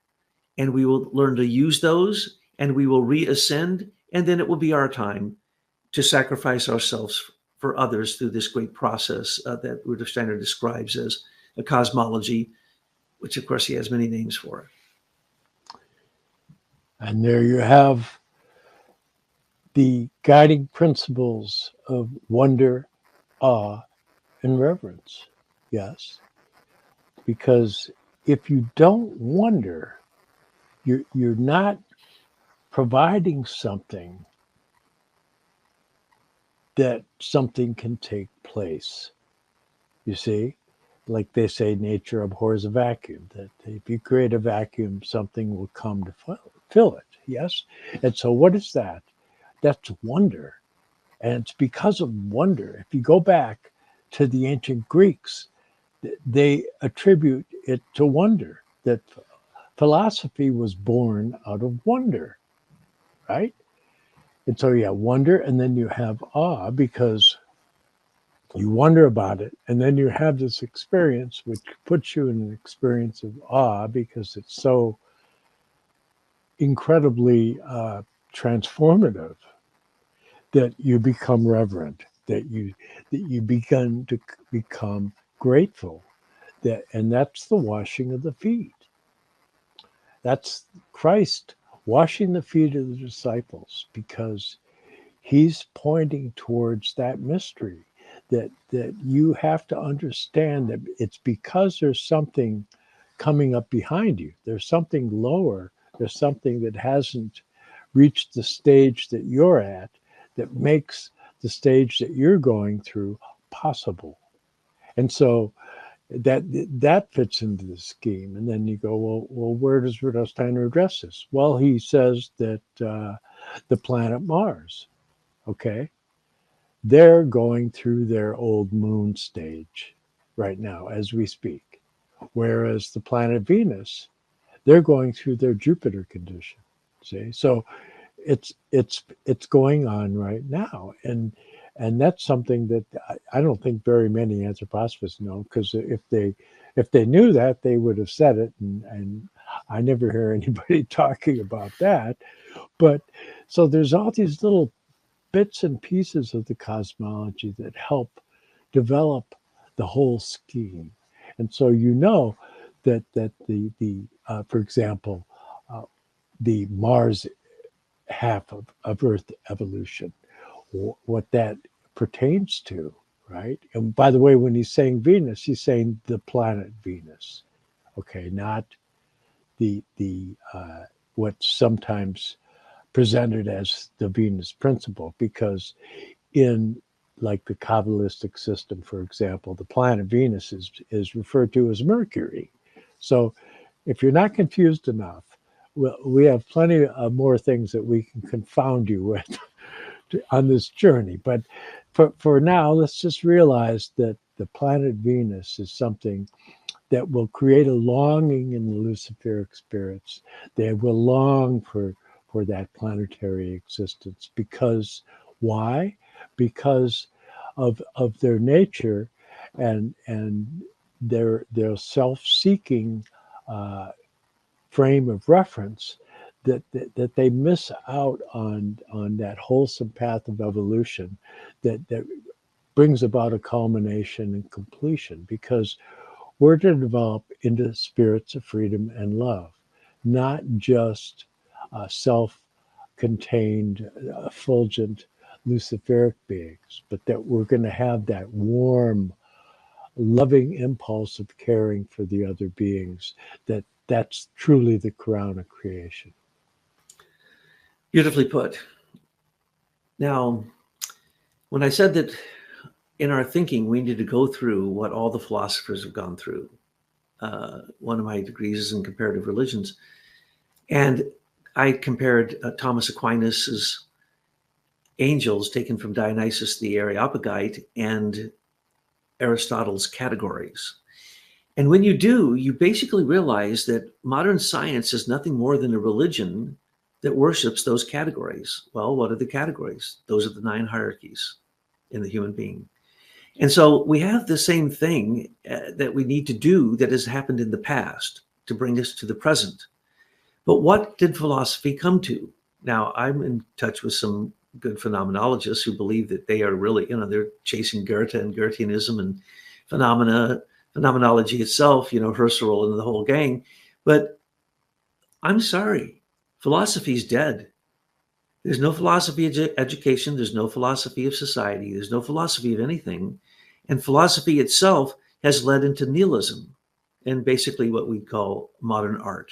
and we will learn to use those, and we will reascend, and then it will be our time to sacrifice ourselves for others through this great process that Rudolf Steiner describes as a cosmology, which of course he has many names for. And there you have the guiding principles of wonder, awe, and reverence. Yes. Because if you don't wonder, you're not providing something that something can take place. You see, like they say, nature abhors a vacuum, that if you create a vacuum, something will come to fill it. Yes. And so what is that? That's wonder. And it's because of wonder. If you go back to the ancient Greeks, they attribute it to wonder, that philosophy was born out of wonder, right? And so you have wonder, and then you have awe, because you wonder about it, and then you have this experience, which puts you in an experience of awe because it's so incredibly transformative, that you become reverent, that you begin to become grateful, and that's the washing of the feet. That's Christ washing the feet of the disciples, because he's pointing towards that mystery, that you have to understand that it's because there's something coming up behind you. There's something lower. There's something that hasn't reached the stage that you're at, that makes the stage that you're going through possible. And so that fits into the scheme. And then you go, well, where does Rudolf Steiner address this? Well, he says that the planet Mars, okay, they're going through their old moon stage right now as we speak, whereas the planet Venus, they're going through their Jupiter condition. See, so it's going on right now, and that's something that I don't think very many anthroposophists know, because if they knew that, they would have said it, and I never hear anybody talking about that. But so there's all these little bits and pieces of the cosmology that help develop the whole scheme. And so that the for example, the Mars half of Earth evolution, what that pertains to, right? And by the way, when he's saying Venus, he's saying the planet Venus, okay, not the what's sometimes presented as the Venus principle, because in like the Kabbalistic system, for example, the planet Venus is referred to as Mercury. So if you're not confused enough, well, we have plenty of more things that we can confound you with on this journey. But for now, let's just realize that the planet Venus is something that will create a longing in the Luciferic spirits. They will long for that planetary existence. Because why? Because of their nature and their self-seeking frame of reference, that they miss out on that wholesome path of evolution that brings about a culmination and completion, because we're to develop into spirits of freedom and love, not just self contained effulgent Luciferic beings, but that we're going to have that warm, loving impulse of caring for the other beings, that's truly the crown of creation. Beautifully put. Now, when I said that in our thinking, we need to go through what all the philosophers have gone through. One of my degrees is in comparative religions. And I compared Thomas Aquinas's angels taken from Dionysius the Areopagite and Aristotle's categories. And when you do, you basically realize that modern science is nothing more than a religion that worships those categories. Well, what are the categories? Those are the 9 hierarchies in the human being. And so we have the same thing that we need to do that has happened in the past to bring us to the present. But what did philosophy come to? Now, I'm in touch with some good phenomenologists who believe that they are really, they're chasing Goethe and Goetheanism and phenomenology itself, Husserl and the whole gang. But I'm sorry, philosophy's dead. There's no philosophy of education. There's no philosophy of society. There's no philosophy of anything. And philosophy itself has led into nihilism and basically what we call modern art.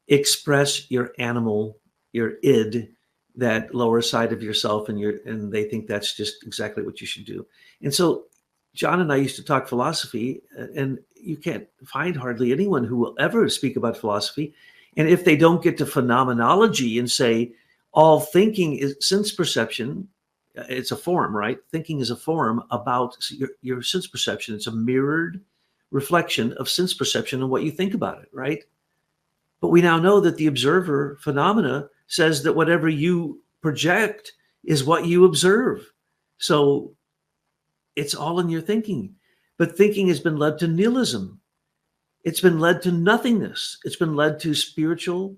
Express your animal, your id, that lower side of yourself, and they think that's just exactly what you should do. And so John and I used to talk philosophy, and you can't find hardly anyone who will ever speak about philosophy. And if they don't get to phenomenology and say, all thinking is sense perception, it's a form, right? Thinking is a form about your sense perception. It's a mirrored reflection of sense perception and what you think about it, right? But we now know that the observer phenomena says that whatever you project is what you observe. So it's all in your thinking. But thinking has been led to nihilism. It's been led to nothingness. It's been led to spiritual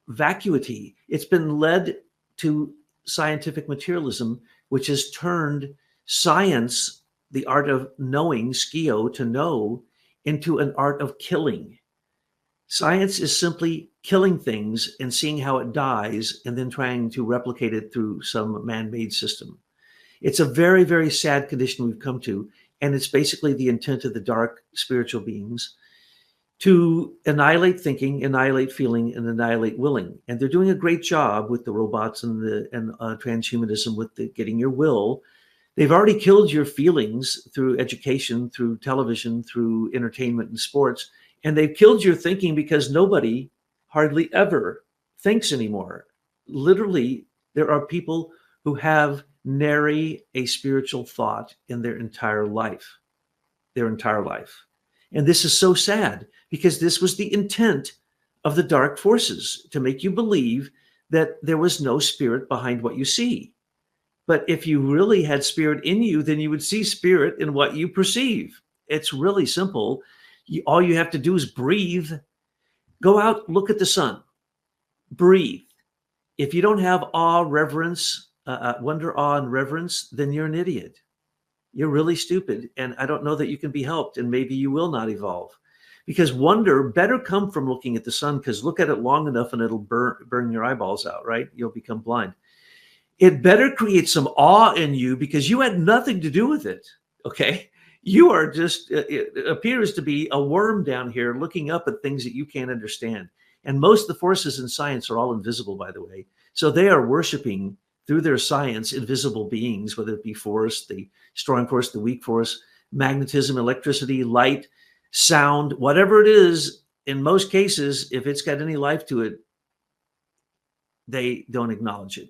vacuity. It's been led to scientific materialism, which has turned science, the art of knowing, skio, to know, into an art of killing. Science is simply killing things and seeing how it dies and then trying to replicate it through some man-made system. It's a very, very sad condition we've come to, and it's basically the intent of the dark spiritual beings to annihilate thinking, annihilate feeling, and annihilate willing. And they're doing a great job with the robots and transhumanism with the getting your will. They've already killed your feelings through education, through television, through entertainment and sports. And they've killed your thinking because nobody hardly ever thinks anymore. Literally, there are people who have nary a spiritual thought in their entire life. And this is so sad because this was the intent of the dark forces, to make you believe that there was no spirit behind what you see. But if you really had spirit in you, then you would see spirit in what you perceive. It's really simple. All you have to do is breathe. Go out, look at the sun, breathe. If you don't have awe, reverence, wonder, awe, and reverence, then you're an idiot. You're really stupid. And I don't know that you can be helped, and maybe you will not evolve. Because wonder better come from looking at the sun, because look at it long enough and it'll burn your eyeballs out, right? You'll become blind. It better create some awe in you because you had nothing to do with it, okay? You are just, it appears to be a worm down here looking up at things that you can't understand. And most of the forces in science are all invisible, by the way. So they are worshiping through their science invisible beings, whether it be force, the strong force, the weak force, magnetism, electricity, light, sound, whatever it is. In most cases, if it's got any life to it, they don't acknowledge it.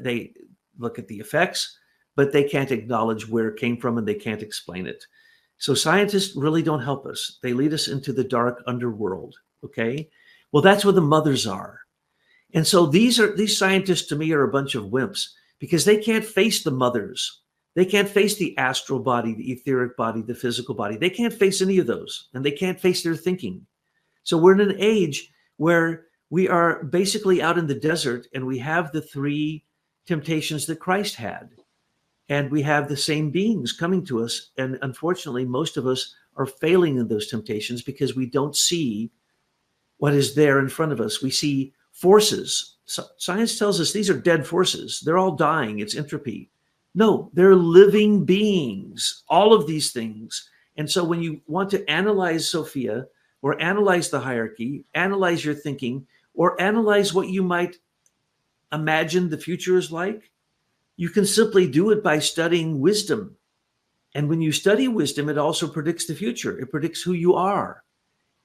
They look at the effects, but they can't acknowledge where it came from and they can't explain it. So scientists really don't help us. They lead us into the dark underworld, okay? Well, that's where the mothers are. And so these scientists to me are a bunch of wimps because they can't face the mothers. They can't face the astral body, the etheric body, the physical body. They can't face any of those, and they can't face their thinking. So we're in an age where we are basically out in the desert and we have the 3 temptations that Christ had. And we have the same beings coming to us. And unfortunately, most of us are failing in those temptations because we don't see what is there in front of us. We see forces. Science tells us these are dead forces. They're all dying. It's entropy. No, they're living beings, all of these things. And so when you want to analyze Sophia, or analyze the hierarchy, analyze your thinking, or analyze what you might imagine the future is like, you can simply do it by studying wisdom. And when you study wisdom, it also predicts the future. It predicts who you are.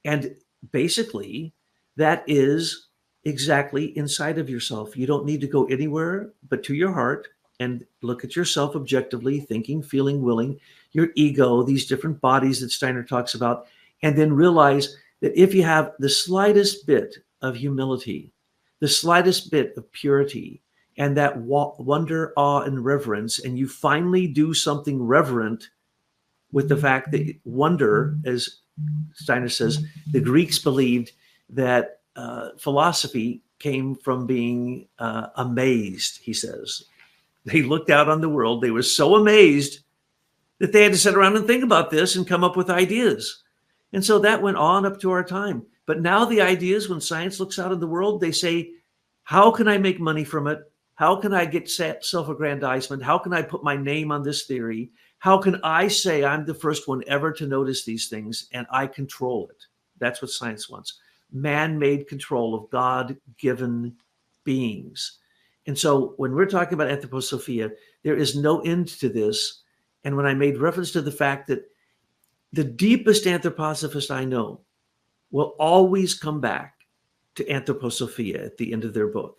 And basically, that is exactly inside of yourself. You don't need to go anywhere but to your heart and look at yourself objectively, thinking, feeling, willing, your ego, these different bodies that Steiner talks about, and then realize that if you have the slightest bit of humility, the slightest bit of purity, and that wonder, awe, and reverence, and you finally do something reverent with the fact that wonder, as Steiner says, the Greeks believed that philosophy came from being amazed, he says. They looked out on the world. They were so amazed that they had to sit around and think about this and come up with ideas. And so that went on up to our time. But now the ideas, when science looks out in the world, they say, how can I make money from it? How can I get self-aggrandizement? How can I put my name on this theory? How can I say I'm the first one ever to notice these things and I control it? That's what science wants. Man-made control of God-given beings. And so when we're talking about Anthroposophia, there is no end to this. And when I made reference to the fact that the deepest anthroposophist I know will always come back to Anthroposophia at the end of their book,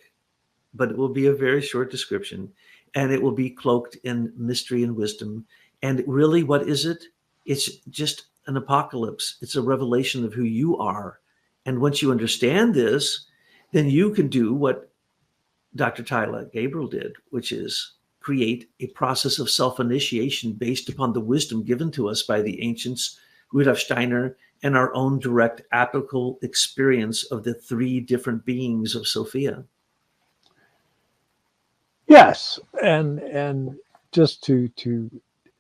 but it will be a very short description, and it will be cloaked in mystery and wisdom. And really, what is it? It's just an apocalypse. It's a revelation of who you are. And once you understand this, then you can do what Dr. Tyler Gabriel did, which is create a process of self-initiation based upon the wisdom given to us by the ancients, Rudolf Steiner, and our own direct applicable experience of the three different beings of Sophia. Yes, and just to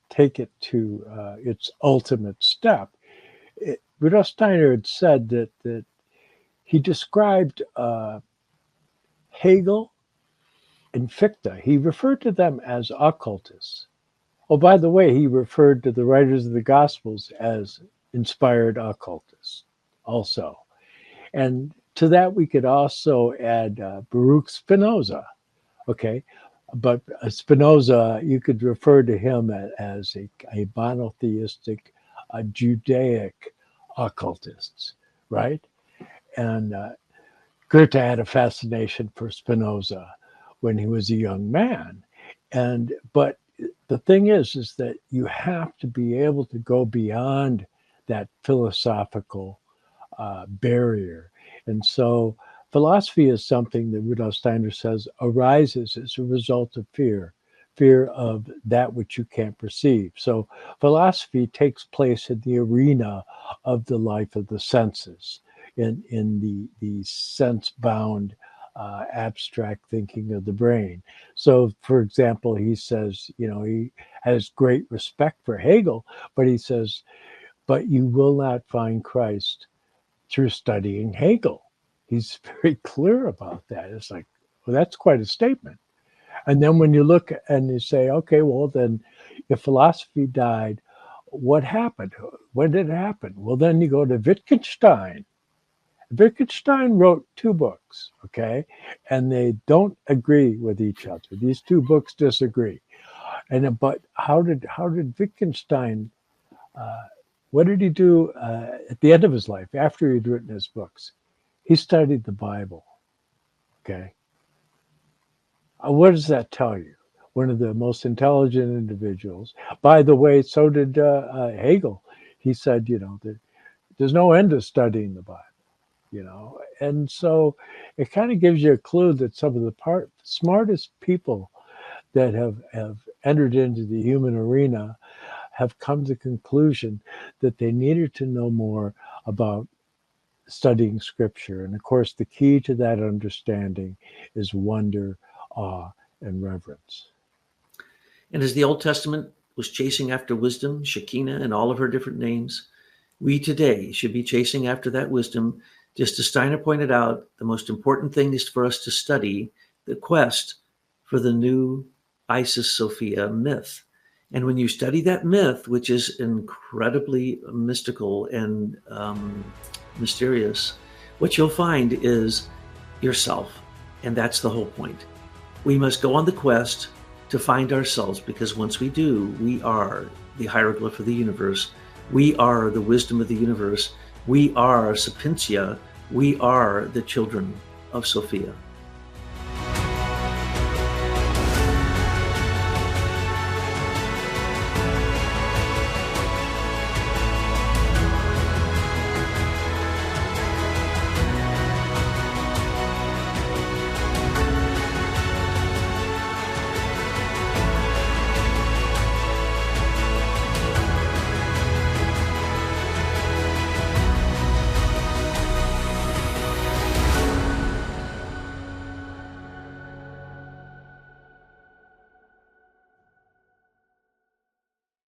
take it to its ultimate step, Rudolf Steiner had said that he described Hegel and Fichte. He referred to them as occultists. Oh, by the way, he referred to the writers of the Gospels as inspired occultists also. And to that, we could also add Baruch Spinoza. Okay, but Spinoza, you could refer to him as a monotheistic, Judaic occultist, right? And Goethe had a fascination for Spinoza when he was a young man. But the thing is that you have to be able to go beyond that philosophical barrier. And so philosophy is something that Rudolf Steiner says arises as a result of fear of that which you can't perceive. So philosophy takes place in the arena of the life of the senses, in the sense-bound abstract thinking of the brain. So, for example, he says, he has great respect for Hegel, but he says, but you will not find Christ through studying Hegel. He's very clear about that. It's like, well, that's quite a statement. And then when you look and you say, okay, well, then if philosophy died, what happened? When did it happen? Well, then you go to Wittgenstein. Wittgenstein wrote 2 books, okay? And they don't agree with each other. These 2 books disagree. But how did Wittgenstein, what did he do at the end of his life, after he'd written his books? He studied the Bible, okay? What does that tell you? One of the most intelligent individuals. By the way, so did Hegel. He said, there's no end to studying the Bible. And so it kind of gives you a clue that some of the smartest people that have entered into the human arena have come to the conclusion that they needed to know more about studying scripture. And of course, the key to that understanding is wonder, awe, and reverence. And as the Old Testament was chasing after wisdom, Shekinah, and all of her different names, we today should be chasing after that wisdom Just as Steiner pointed out, the most important thing is for us to study the quest for the new Isis Sophia myth. And when you study that myth, which is incredibly mystical and mysterious, what you'll find is yourself. And that's the whole point. We must go on the quest to find ourselves, because once we do, we are the hieroglyph of the universe. We are the wisdom of the universe. We are Sapientia. We are the children of Sophia.